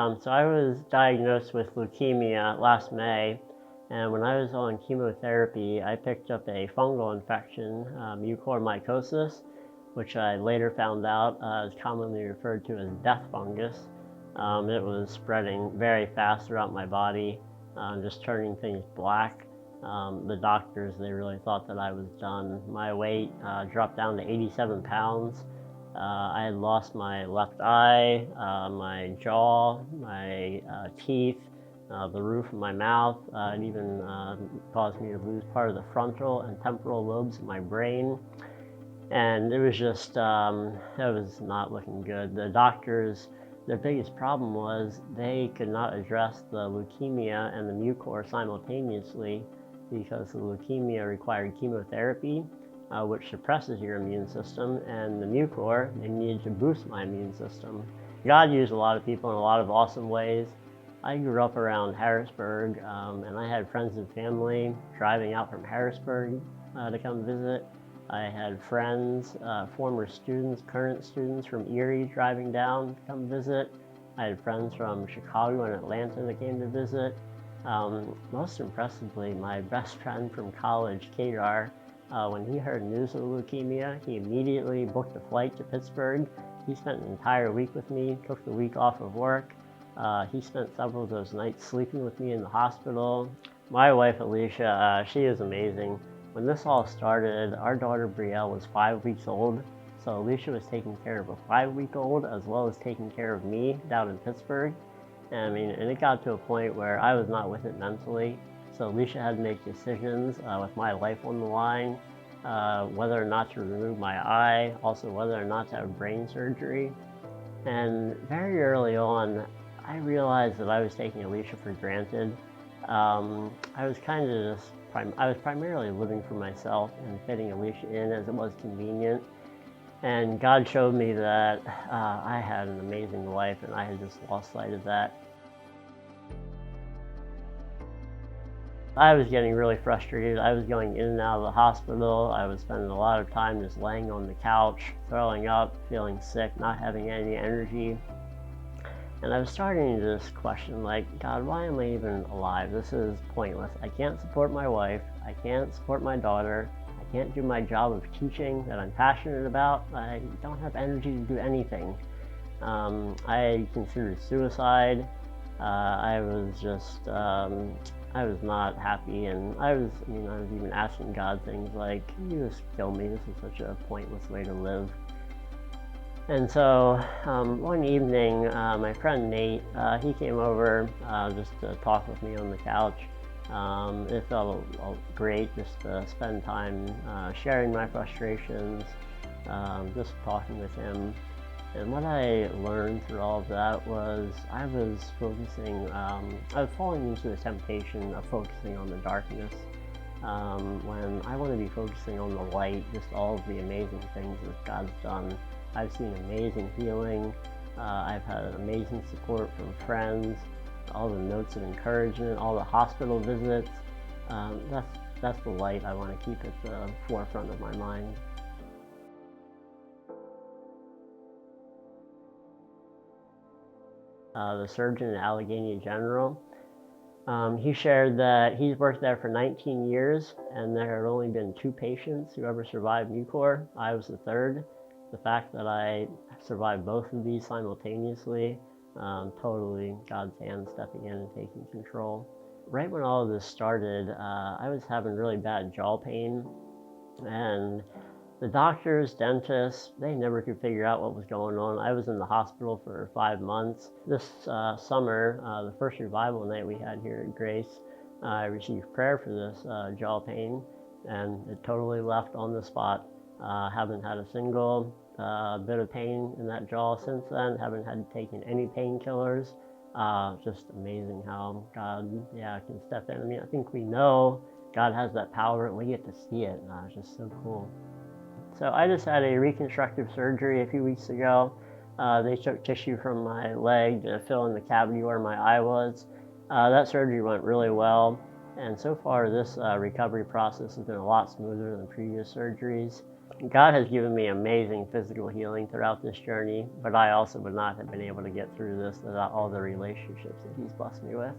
So I was diagnosed with leukemia last May, and when I was on chemotherapy, I picked up a fungal infection, mucormycosis, which I later found out is commonly referred to as death fungus. It was spreading very fast throughout my body, just turning things black. The doctors, they really thought that I was done. My weight dropped down to 87 pounds. I had lost my left eye, my jaw, my teeth, the roof of my mouth. It even caused me to lose part of the frontal and temporal lobes of my brain. And it was just, it was not looking good. The doctors, their biggest problem was they could not address the leukemia and the mucor simultaneously because the leukemia required chemotherapy, which suppresses your immune system, and the mucor, they needed to boost my immune system. God used a lot of people in a lot of awesome ways. I grew up around Harrisburg, and I had friends and family driving out from Harrisburg to come visit. I had friends, former students, current students from Erie driving down to come visit. I had friends from Chicago and Atlanta that came to visit. Most impressively, my best friend from college, Kadar, when he heard news of leukemia, he immediately booked a flight to Pittsburgh. He spent an entire week with me, took the week off of work. He spent several of those nights sleeping with me in the hospital. My wife, Alicia, she is amazing. When this all started, our daughter Brielle was 5 weeks old, so Alicia was taking care of a 5-week-old as well as taking care of me down in Pittsburgh. And it got to a point where I was not with it mentally, so Alicia had to make decisions with my life on the line, whether or not to remove my eye, also whether or not to have brain surgery. And very early on, I realized that I was taking Alicia for granted. I was kind of just, I was primarily living for myself and fitting Alicia in as it was convenient. And God showed me that I had an amazing life, and I had just lost sight of that. I was getting really frustrated. I was going in and out of the hospital. I was spending a lot of time just laying on the couch, throwing up, feeling sick, not having any energy. And I was starting to just question, like, God, why am I even alive? This is pointless. I can't support my wife. I can't support my daughter. I can't do my job of teaching that I'm passionate about. I don't have energy to do anything. I considered suicide. I was just, I was not happy, and I was even asking God things like, can you just kill me? This is such a pointless way to live. And so one evening, my friend Nate, he came over just to talk with me on the couch. It felt great just to spend time sharing my frustrations, just talking with him. And what I learned through all of that was I was falling into the temptation of focusing on the darkness, when I want to be focusing on the light, just all of the amazing things that God's done. I've seen amazing healing. I've had amazing support from friends, all the notes of encouragement, all the hospital visits. That's the light I want to keep at the forefront of my mind. The surgeon at Allegheny General, he shared that he's worked there for 19 years, and there had only been 2 patients who ever survived mucor. I was the third. The fact that I survived both of these simultaneously, totally God's hand stepping in and taking control. Right when all of this started, I was having really bad jaw pain, and the doctors, dentists, they never could figure out what was going on. I was in the hospital for 5 months. This summer, the first revival night we had here at Grace, I received prayer for this jaw pain, and it totally left on the spot. Haven't had a single bit of pain in that jaw since then. Haven't had to take any painkillers. Just amazing how God, can step in. I think we know God has that power, and we get to see it. It's just so cool. So I just had a reconstructive surgery a few weeks ago. They took tissue from my leg to fill in the cavity where my eye was. That surgery went really well. And so far, this recovery process has been a lot smoother than previous surgeries. God has given me amazing physical healing throughout this journey, but I also would not have been able to get through this without all the relationships that He's blessed me with.